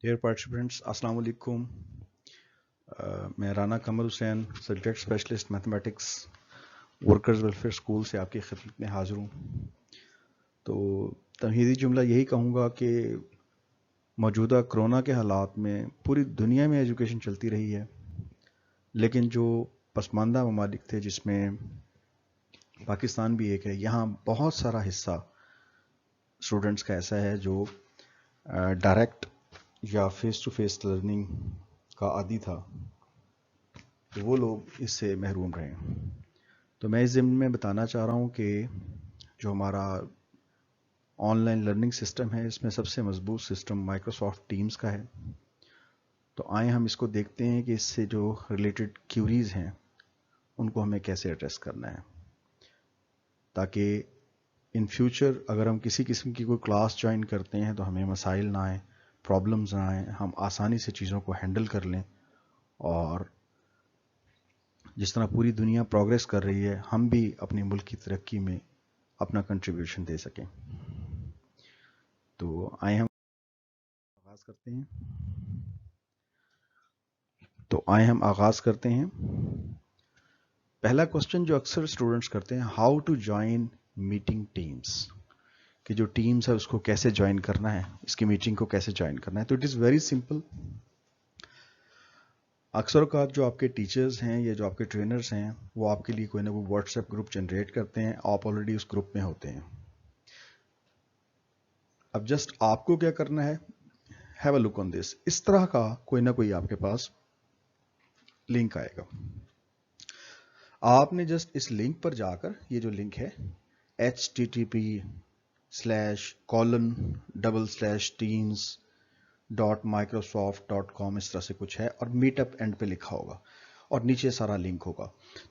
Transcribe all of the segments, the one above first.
Dear participants, Assalamu alaikum. मैं Rana Qamar Hussain subject specialist mathematics workers welfare school से आपकी खिदमत में हाजिर हूँ। तो तमहीदी जुमला यही कहूँगा कि मौजूदा कोरोना के हालात में पूरी दुनिया में एजुकेशन चलती रही है, लेकिन जो पसमानदा ममालिक थे जिसमें पाकिस्तान भी एक है, यहाँ बहुत सारा हिस्सा स्टूडेंट्स का ऐसा है जो डायरेक्ट या फेस टू फेस लर्निंग का आदी था, तो वो लोग इससे महरूम रहे। तो मैं इस ज़िम्न में बताना चाह रहा हूँ कि जो हमारा ऑनलाइन लर्निंग सिस्टम है, इसमें सबसे मजबूत सिस्टम माइक्रोसॉफ्ट टीम्स का है। तो आए हम इसको देखते हैं कि इससे जो रिलेटेड क्यूरीज हैं उनको हमें कैसे एड्रेस करना है, ताकि इन फ्यूचर अगर हम किसी किस्म की कोई क्लास ज्वाइन करते हैं तो हमें मसाइल ना आए, प्रॉब्लम्स ना आए, हम आसानी से चीज़ों को हैंडल कर लें और जिस तरह पूरी दुनिया प्रोग्रेस कर रही है हम भी अपने मुल्क की तरक्की में अपना कंट्रीब्यूशन दे सकें। तो आए हम आगाज़ करते हैं। पहला क्वेश्चन जो अक्सर स्टूडेंट्स करते हैं, how to join meeting teams, कि जो टीम्स है उसको कैसे ज्वाइन करना है, इसकी मीटिंग को कैसे ज्वाइन करना है। तो इट इज़ वेरी सिंपल। अक्सर का जो आपके टीचर्स हैं या जो आपके ट्रेनर्स हैं वो आपके लिए कोई ना कोई व्हाट्सएप ग्रुप जनरेट करते हैं, आप ऑलरेडी उस ग्रुप में होते हैं। अब जस्ट आपको क्या करना है, have a look on this. इस तरह का कोई ना कोई आपके पास लिंक आएगा। आपने जस्ट इस लिंक पर जाकर, ये जो लिंक है http://teams.microsoft.com इस तरह से कुछ है और मीटअप एंड पे लिखा होगा और नीचे सारा लिंक होगा।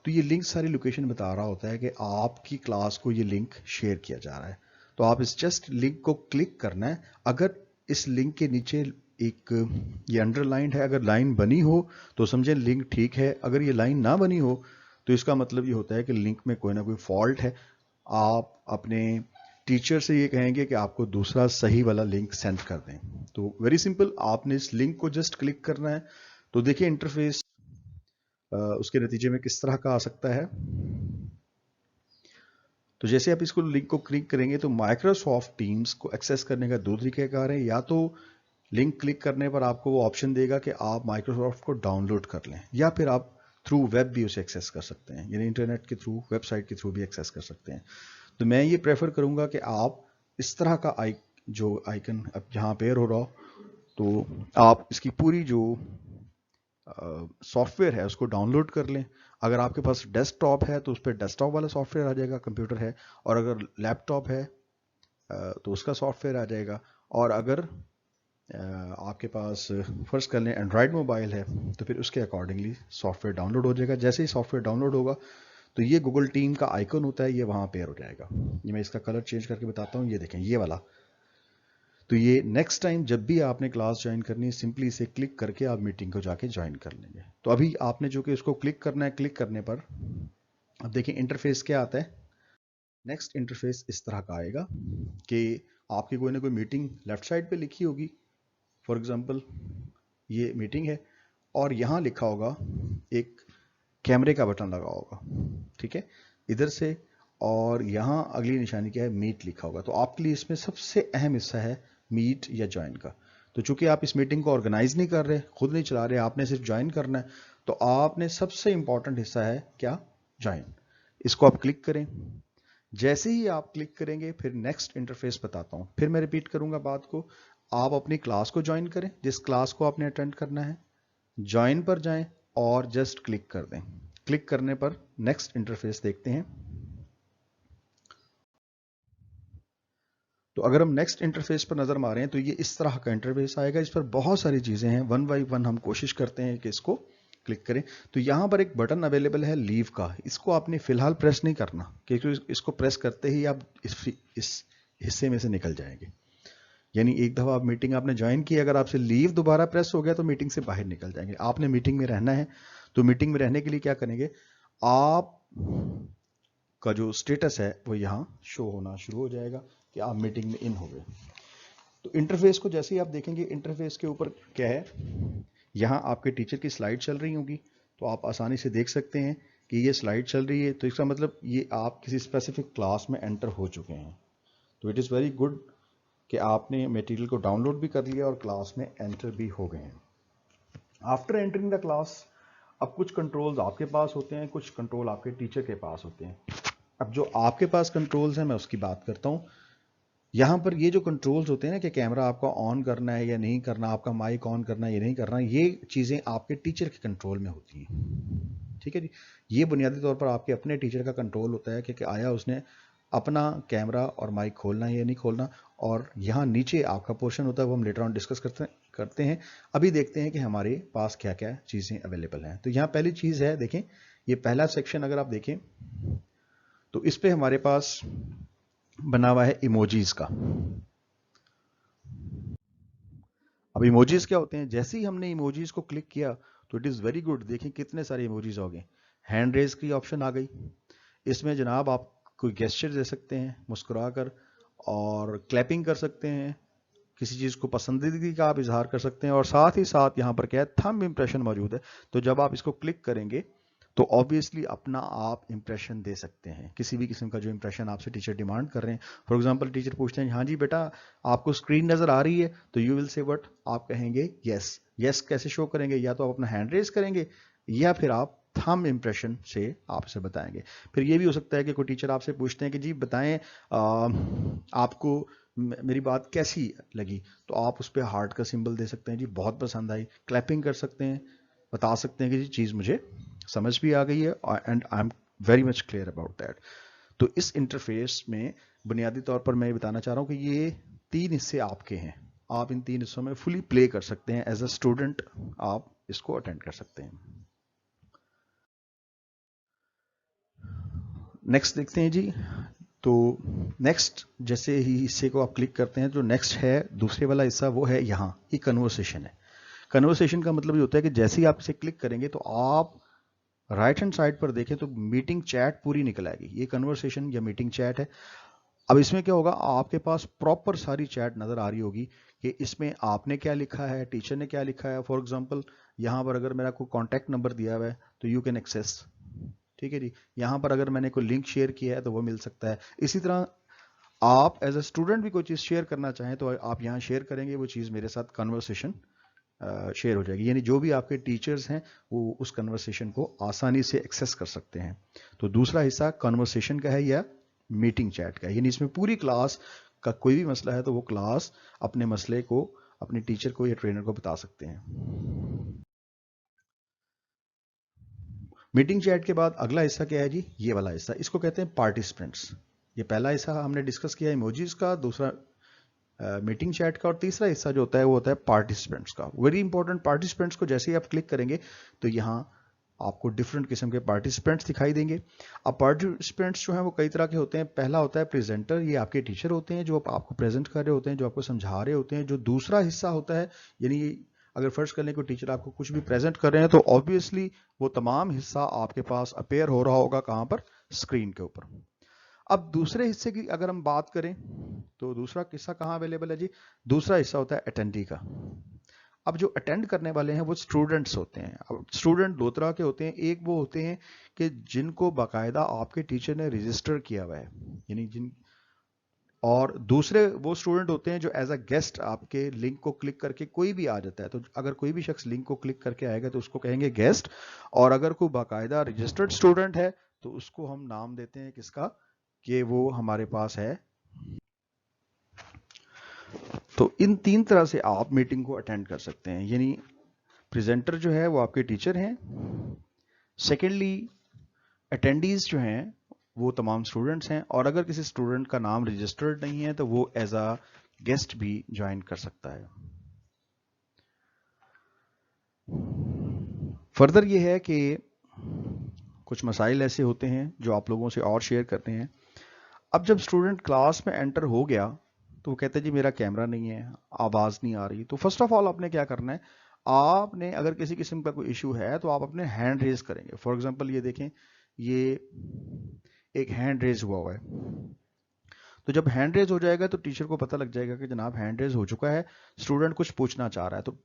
तो ये लिंक सारी लोकेशन बता रहा होता है कि आपकी क्लास को ये लिंक शेयर किया जा रहा है। तो आप इस जस्ट लिंक को क्लिक करना है। अगर इस लिंक के नीचे एक ये अंडरलाइंड है, अगर लाइन बनी हो तो समझें लिंक ठीक है, अगर ये लाइन ना बनी हो तो इसका मतलब ये होता है कि लिंक में कोई ना कोई फॉल्ट है। आप अपने टीचर से ये कहेंगे कि आपको दूसरा सही वाला लिंक सेंड कर दें। तो वेरी सिंपल, आपने इस लिंक को जस्ट क्लिक करना है। तो देखिए इंटरफेस उसके नतीजे में किस तरह का आ सकता है। तो जैसे आप इसको लिंक को क्लिक करेंगे तो माइक्रोसॉफ्ट टीम्स को एक्सेस करने का दो तरीकेकार है। या तो लिंक क्लिक करने पर आपको वो ऑप्शन देगा कि आप माइक्रोसॉफ्ट को डाउनलोड कर लें, या फिर आप थ्रू वेब भी उसे एक्सेस कर सकते हैं, यानी इंटरनेट के थ्रू, वेबसाइट के थ्रू भी एक्सेस कर सकते हैं। तो मैं ये प्रेफर करूंगा कि आप इस तरह का जो आइकन अब जहाँ पेयर हो रहा हो, तो आप इसकी पूरी जो सॉफ्टवेयर है उसको डाउनलोड कर लें। अगर आपके पास डेस्कटॉप है तो उस पर डेस्कटॉप वाला सॉफ्टवेयर आ जाएगा, कंप्यूटर है, और अगर लैपटॉप है तो उसका सॉफ्टवेयर आ जाएगा। और अगर आपके पास फर्स्ट कर लें एंड्रॉयड मोबाइल है तो फिर उसके अकॉर्डिंगली सॉफ्टवेयर डाउनलोड हो जाएगा। जैसे ही सॉफ्टवेयर डाउनलोड होगा तो ये गूगल टीम का आइकन होता है, ये वहाँ पेयर हो जाएगा। ये मैं इसका कलर चेंज करके बताता हूँ, ये देखें ये वाला। तो ये नेक्स्ट टाइम जब भी आपने क्लास ज्वाइन करनी है, सिंपली इसे क्लिक करके आप मीटिंग को जाके ज्वाइन कर लेंगे। तो अभी आपने जो कि इसको क्लिक करना है, क्लिक करने पर अब देखिए इंटरफेस क्या आता है। नेक्स्ट इंटरफेस इस तरह का आएगा कि आपकी कोई ना कोई मीटिंग लेफ्ट साइड पे लिखी होगी। फॉर एग्जांपल ये मीटिंग है और यहाँ लिखा होगा, एक कैमरे का बटन लगा होगा, ठीक है, इधर से, और यहाँ अगली निशानी क्या है, मीट लिखा होगा। तो आपके लिए इसमें सबसे अहम हिस्सा है मीट या ज्वाइन का। तो चूंकि आप इस मीटिंग को ऑर्गेनाइज नहीं कर रहे, खुद नहीं चला रहे, आपने सिर्फ ज्वाइन करना है, तो आपने सबसे इंपॉर्टेंट हिस्सा है क्या, ज्वाइन। इसको आप क्लिक करें। जैसे ही आप क्लिक करेंगे फिर नेक्स्ट इंटरफेस बताता हूं, फिर मैं रिपीट करूंगा बात को। आप अपनी क्लास को ज्वाइन करें, जिस क्लास को आपने अटेंड करना है, ज्वाइन पर जाएं और जस्ट क्लिक कर दें। क्लिक करने पर नेक्स्ट इंटरफेस देखते हैं। तो अगर हम नेक्स्ट इंटरफेस पर नजर मारें तो ये इस तरह का इंटरफेस आएगा। इस पर बहुत सारी चीजें हैं, वन बाई वन हम कोशिश करते हैं कि इसको क्लिक करें। तो यहां पर एक बटन अवेलेबल है लीव का, इसको आपने फिलहाल प्रेस नहीं करना, क्योंकि इसको प्रेस करते ही आप इस हिस्से में से निकल जाएंगे। यानी एक दफा आप मीटिंग आपने ज्वाइन की, अगर आपसे लीव दोबारा प्रेस हो गया तो मीटिंग से बाहर निकल जाएंगे। आपने मीटिंग में रहना है, तो मीटिंग में रहने के लिए क्या करेंगे, आप का जो स्टेटस है वो यहाँ शो होना शुरू हो जाएगा कि आप मीटिंग में इन हो गए। तो इंटरफेस को जैसे ही आप देखेंगे, इंटरफेस के ऊपर क्या है, यहाँ आपके टीचर की स्लाइड चल रही होगी, तो आप आसानी से देख सकते हैं कि ये स्लाइड चल रही है, तो इसका मतलब ये आप किसी स्पेसिफिक क्लास में एंटर हो चुके हैं। तो इट इज़ वेरी गुड कि आपने मटेरियल को डाउनलोड भी कर लिया और क्लास में एंटर भी हो गए हैं। आफ्टर एंटरिंग द क्लास, अब कुछ कंट्रोल्स आपके पास होते हैं, कुछ कंट्रोल आपके टीचर के पास होते हैं। अब जो आपके पास कंट्रोल्स हैं मैं उसकी बात करता हूँ। यहाँ पर ये जो कंट्रोल्स होते हैं ना कि कैमरा आपका ऑन करना है या नहीं करना, आपका माइक ऑन करना है या नहीं करना, ये चीज़ें आपके टीचर के कंट्रोल में होती हैं। ठीक है जी, ये बुनियादी तौर पर आपके अपने टीचर का कंट्रोल होता है कि आया उसने अपना कैमरा और माइक खोलना है या नहीं खोलना। और यहाँ नीचे आपका पोर्शन होता है, वो हम लेटर ऑन डिस्कस करते हैं। अभी देखते हैं कि हमारे पास क्या क्या चीज़ें अवेलेबल हैं। तो यहाँ पहली चीज़ है, देखें ये पहला सेक्शन अगर आप देखें तो इस पे हमारे पास बना हुआ है इमोजीज का। अब इमोजीज क्या होते हैं, जैसे ही हमने इमोजीज को क्लिक किया तो इट इज़ वेरी गुड, देखें कितने सारे इमोजीज हो गए। हैंड रेज की ऑप्शन आ गई, इसमें जनाब आप कोई गेस्चर दे सकते हैं मुस्कुरा कर, और क्लैपिंग कर सकते हैं, किसी चीज़ को पसंदीदगी का आप इजहार कर सकते हैं, और साथ ही साथ यहाँ पर क्या है, थंब इंप्रेशन मौजूद है। तो जब आप इसको क्लिक करेंगे तो ऑब्वियसली अपना आप इंप्रेशन दे सकते हैं, किसी भी किस्म का जो इंप्रेशन आपसे टीचर डिमांड कर रहे हैं। फॉर एग्जांपल टीचर पूछते हैं, हाँ जी बेटा आपको स्क्रीन नज़र आ रही है, तो यू विल से व्हाट, आप कहेंगे यस। यस कैसे शो करेंगे, या तो आप अपना हैंड रेज करेंगे या फिर आप थंब इंप्रेशन से आपसे बताएंगे। फिर ये भी हो सकता है कि कोई टीचर आपसे पूछते हैं कि जी बताएं आपको मेरी बात कैसी लगी, तो आप उस पर हार्ट का सिंबल दे सकते हैं, जी बहुत पसंद आई। क्लैपिंग कर सकते हैं, बता सकते हैं कि जी चीज़ मुझे समझ भी आ गई है and I am very much clear about that. तो इस इंटरफेस में बुनियादी तौर पर मैं ये बताना चाह रहा हूँ कि ये 3 हिस्से आपके हैं, आप इन 3 हिस्सों में फुली प्ले कर सकते हैं। एज अ स्टूडेंट आप इसको अटेंड कर सकते हैं। नेक्स्ट देखते हैं जी। तो नेक्स्ट जैसे ही हिस्से को आप क्लिक करते हैं, जो नेक्स्ट है दूसरे वाला हिस्सा, वो है यहाँ ये कन्वर्सेशन है। कन्वर्सेशन का मतलब ये होता है कि जैसे ही आप इसे क्लिक करेंगे तो आप राइट हैंड साइड पर देखें तो मीटिंग चैट पूरी निकल आएगी। ये कन्वर्सेशन या मीटिंग चैट है। अब इसमें क्या होगा, आपके पास प्रॉपर सारी चैट नजर आ रही होगी कि इसमें आपने क्या लिखा है, टीचर ने क्या लिखा है। फॉर एग्जांपल यहाँ पर अगर मेरा कोई कॉन्टैक्ट नंबर दिया हुआ है तो यू कैन एक्सेस, ठीक है जी। यहाँ पर अगर मैंने कोई लिंक शेयर किया है तो वो मिल सकता है। इसी तरह आप एज अ स्टूडेंट भी कोई चीज़ शेयर करना चाहें तो आप यहाँ शेयर करेंगे, वो चीज़ मेरे साथ कन्वर्सेशन शेयर हो जाएगी। यानी जो भी आपके टीचर्स हैं वो उस कन्वर्सेशन को आसानी से एक्सेस कर सकते हैं। तो दूसरा हिस्सा कन्वर्सेशन का है या मीटिंग चैट का है, यानी इसमें पूरी क्लास का कोई भी मसला है तो वो क्लास अपने मसले को अपने टीचर को या ट्रेनर को बता सकते हैं। मीटिंग चैट के बाद अगला हिस्सा क्या है जी, ये वाला हिस्सा, इसको कहते हैं पार्टिसिपेंट्स। ये पहला हिस्सा हमने डिस्कस किया इमोजीज का, दूसरा मीटिंग चैट का, और तीसरा हिस्सा जो होता है वो होता है पार्टिसिपेंट्स का। वेरी इंपॉर्टेंट, पार्टिसिपेंट्स को जैसे ही आप क्लिक करेंगे तो यहाँ आपको डिफरेंट किस्म के पार्टिसिपेंट्स दिखाई देंगे। अब पार्टिसिपेंट्स जो हैं वो कई तरह के होते हैं। पहला होता है प्रेजेंटर, ये आपके टीचर होते हैं जो आपको प्रेजेंट कर रहे होते हैं, जो आपको समझा रहे होते हैं। जो दूसरा हिस्सा होता है, यानी अगर फर्ज कर लें कोई टीचर आपको कुछ भी प्रेजेंट कर रहे हैं तो ऑब्वियसली वो तमाम हिस्सा आपके पास अपेयर हो रहा होगा, कहाँ पर, स्क्रीन के ऊपर। अब दूसरे हिस्से की अगर हम बात करें तो दूसरा हिस्सा कहाँ अवेलेबल है जी, दूसरा हिस्सा होता है अटेंडी का। अब जो अटेंड करने वाले हैं वो स्टूडेंट्स होते हैं। अब स्टूडेंट दो तरह के होते हैं, एक वो होते हैं कि जिनको बाकायदा आपके टीचर ने रजिस्टर किया हुआ है, यानी जिन, और दूसरे वो स्टूडेंट होते हैं जो एज अ गेस्ट आपके लिंक को क्लिक करके कोई भी आ जाता है। तो अगर कोई भी शख्स लिंक को क्लिक करके आएगा तो उसको कहेंगे गेस्ट, और अगर कोई बाकायदा रजिस्टर्ड स्टूडेंट है तो उसको हम नाम देते हैं किसका, कि वो हमारे पास है। तो इन 3 तरह से आप मीटिंग को अटेंड कर सकते हैं, यानी प्रेजेंटर जो है वो आपके टीचर हैं, सेकेंडली अटेंडीज जो हैं वो तमाम स्टूडेंट्स हैं, और अगर किसी स्टूडेंट का नाम रजिस्टर्ड नहीं है तो वो एज अ गेस्ट भी ज्वाइन कर सकता है। फर्दर ये है कि कुछ मसाइल ऐसे होते हैं जो आप लोगों से और शेयर करते हैं। अब जब स्टूडेंट क्लास में एंटर हो गया तो वो कहते हैं जी मेरा कैमरा नहीं है, आवाज़ नहीं आ रही। तो फर्स्ट ऑफ ऑल आपने क्या करना है, आपने अगर किसी किस्म का कोई इशू है तो आप अपने हैंड रेज करेंगे। फॉर एग्जांपल ये देखें, ये एक हैंड रेज हुआ है, तो जब हैंड रेज हो जाएगा तो टीचर को पता लग जाएगा कि जनाब हैंड रेज हो चुका है, स्टूडेंट कुछ पूछना चाह रहा है। तो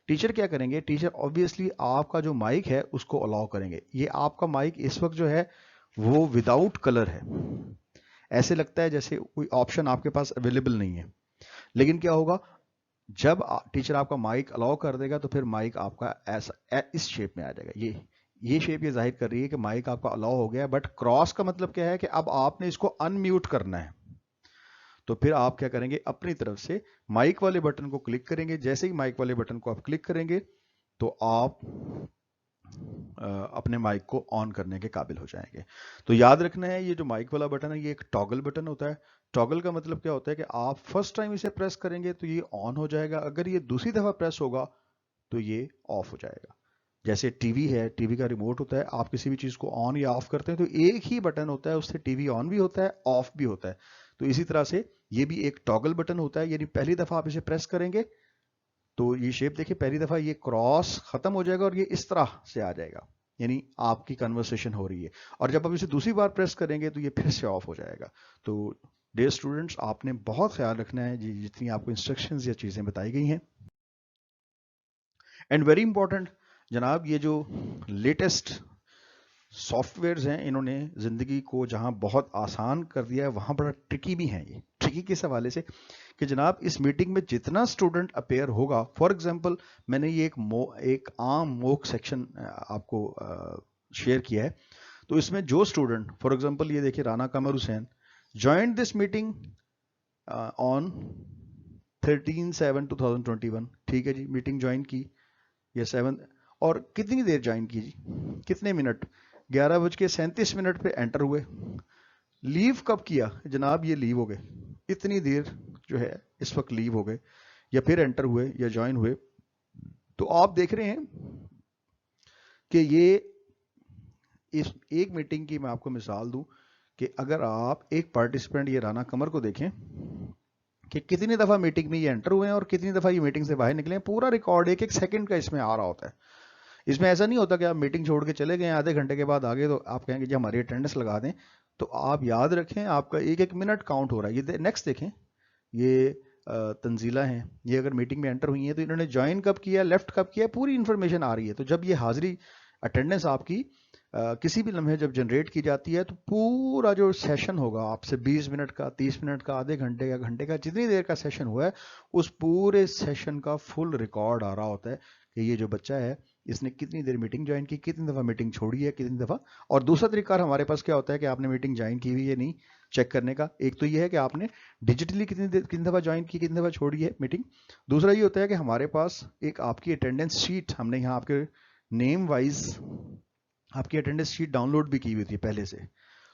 टीचर क्या करेंगे, टीचर ऑब्वियसली आपका जो माइक है उसको अलाउ करेंगे। ये आपका माइक इस वक्त जो है वो विदाउट कलर है, ऐसे लगता है जैसे कोई ऑप्शन आपके पास अवेलेबल नहीं है, लेकिन क्या होगा, जब टीचर आपका माइक अलाउ कर देगा तो फिर माइक आपका ऐसा इस शेप में आ जाएगा। ये शेप ये जाहिर कर रही है कि माइक आपका अलाउ हो गया। बट क्रॉस का मतलब क्या है कि अब आपने इसको अनम्यूट करना है। तो फिर आप क्या करेंगे, अपनी तरफ से माइक वाले बटन को क्लिक करेंगे। जैसे ही माइक वाले बटन को आप क्लिक करेंगे तो आप अपने माइक को ऑन करने के काबिल हो जाएंगे। तो याद रखना है, ये जो माइक वाला बटन है ये एक टॉगल बटन होता है। टॉगल का मतलब क्या होता है कि आप फर्स्ट टाइम इसे प्रेस करेंगे तो ये ऑन हो जाएगा, अगर ये दूसरी दफा प्रेस होगा तो ये ऑफ हो जाएगा। जैसे टीवी है, टीवी का रिमोट होता है, आप किसी भी चीज को ऑन या ऑफ करते हैं तो एक ही बटन होता है, उससे टीवी ऑन भी होता है ऑफ भी होता है। तो इसी तरह से ये भी एक टॉगल बटन होता है, यानी पहली दफा आप इसे प्रेस करेंगे तो ये शेप देखिए, पहली दफा ये क्रॉस खत्म हो जाएगा और ये इस तरह से आ जाएगा, यानी आपकी कन्वर्सेशन हो रही है। और जब आप इसे दूसरी बार प्रेस करेंगे तो ये फिर से ऑफ हो जाएगा। तो डियर स्टूडेंट्स, आपने बहुत ख्याल रखना है जितनी आपको इंस्ट्रक्शंस या चीजें बताई गई हैं। एंड वेरी इंपॉर्टेंट जनाब, ये जो लेटेस्ट सॉफ्टवेयर्स हैं इन्होंने ज़िंदगी को जहां बहुत आसान कर दिया है वहां बड़ा ट्रिकी भी है। ये ट्रिकी किस हवाले से कि जनाब इस मीटिंग में जितना स्टूडेंट अपेयर होगा, फॉर एग्जांपल मैंने ये एक आम मॉक सेक्शन आपको शेयर किया है। तो इसमें जो स्टूडेंट, फॉर एग्जांपल ये देखिए Rana Qamar Hussain joined this meeting on 13/7/2021, ठीक है जी, मीटिंग ज्वाइन की ये 7, और कितनी देर ज्वाइन की जी, कितने मिनट, 11:37 पे एंटर हुए। लीव कब किया जनाब, ये लीव हो गए, इतनी देर जो है इस वक्त लीव हो गए, या फिर एंटर हुए या ज्वाइन हुए। तो आप देख रहे हैं कि ये इस एक मीटिंग की मैं आपको मिसाल दूं कि अगर आप एक पार्टिसिपेंट ये राना कमर को देखें कि कितनी दफा मीटिंग में ये एंटर हुए हैं और कितनी दफा ये मीटिंग से बाहर निकले हैं, पूरा रिकॉर्ड एक एक सेकंड का इसमें आ रहा होता है। इसमें ऐसा नहीं होता कि आप मीटिंग छोड़ के चले गए आधे घंटे के बाद आगे तो आप कहेंगे जी हमारी अटेंडेंस लगा दें। तो आप याद रखें आपका एक एक मिनट काउंट हो रहा है। ये नेक्स्ट देखें, ये तंजीला हैं, ये अगर मीटिंग में एंटर हुई हैं तो इन्होंने ज्वाइन कब किया, लेफ्ट कब किया, पूरी इंफॉर्मेशन आ रही है। तो जब ये हाजिरी अटेंडेंस आपकी किसी भी लम्हे जब जनरेट की जाती है तो पूरा जो सेशन होगा आपसे 20 मिनट का, 30 मिनट का, आधे घंटे का, घंटे का, जितनी देर का सेशन हुआ है उस पूरे सेशन का फुल रिकॉर्ड आ रहा होता है कि ये जो बच्चा है इसने कितनी देर मीटिंग ज्वाइन की, कितनी दफ़ा मीटिंग छोड़ी है, कितनी दफ़ा। और दूसरा तरीका हमारे पास क्या होता है कि आपने मीटिंग ज्वाइन की हुई है नहीं चेक करने का। एक तो ये है कि आपने डिजिटली कितनी दफ़ा ज्वाइन की, कितनी दफ़ा छोड़ी है मीटिंग। दूसरा ये होता है कि हमारे पास एक आपकी अटेंडेंस शीट, हमने यहाँ आपके नेम वाइज आपकी अटेंडेंस शीट डाउनलोड भी की हुई थी पहले से।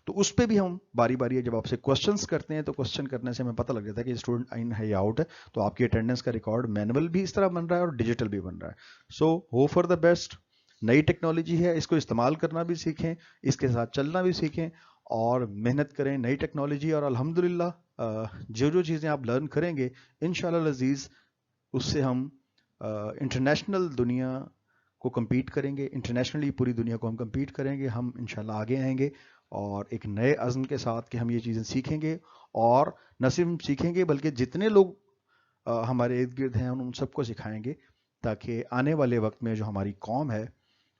तो उस पर भी हम बारी बारी जब आपसे क्वेश्चंस करते हैं तो क्वेश्चन करने से हमें पता लग जाता है कि स्टूडेंट इन है या आउट है। तो आपकी अटेंडेंस का रिकॉर्ड मैनुअल भी इस तरह बन रहा है और डिजिटल भी बन रहा है। So hope for the best. नई टेक्नोलॉजी है, इसको इस्तेमाल करना भी सीखें, इसके साथ चलना भी सीखें और मेहनत करें नई टेक्नोलॉजी। और अल्हम्दुलिल्लाह जो जो चीज़ें आप लर्न करेंगे इंशाअल्लाह अज़ीज़ उससे हम इंटरनेशनल दुनिया को compete करेंगे, इंटरनेशनली पूरी दुनिया को हम compete करेंगे, हम इंशाल्लाह आगे आएंगे और एक नए अज़्म के साथ कि हम ये चीज़ें सीखेंगे। और न सिर्फ सीखेंगे बल्कि जितने लोग हमारे इर्द गिर्द हैं उन सबको सिखाएंगे ताकि आने वाले वक्त में जो हमारी कौम है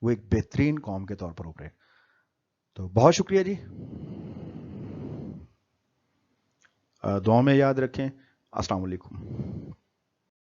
वो एक बेहतरीन कौम के तौर पर उभरे। तो बहुत शुक्रिया जी, दुआ में याद रखें। अस्सलाम वालेकुम।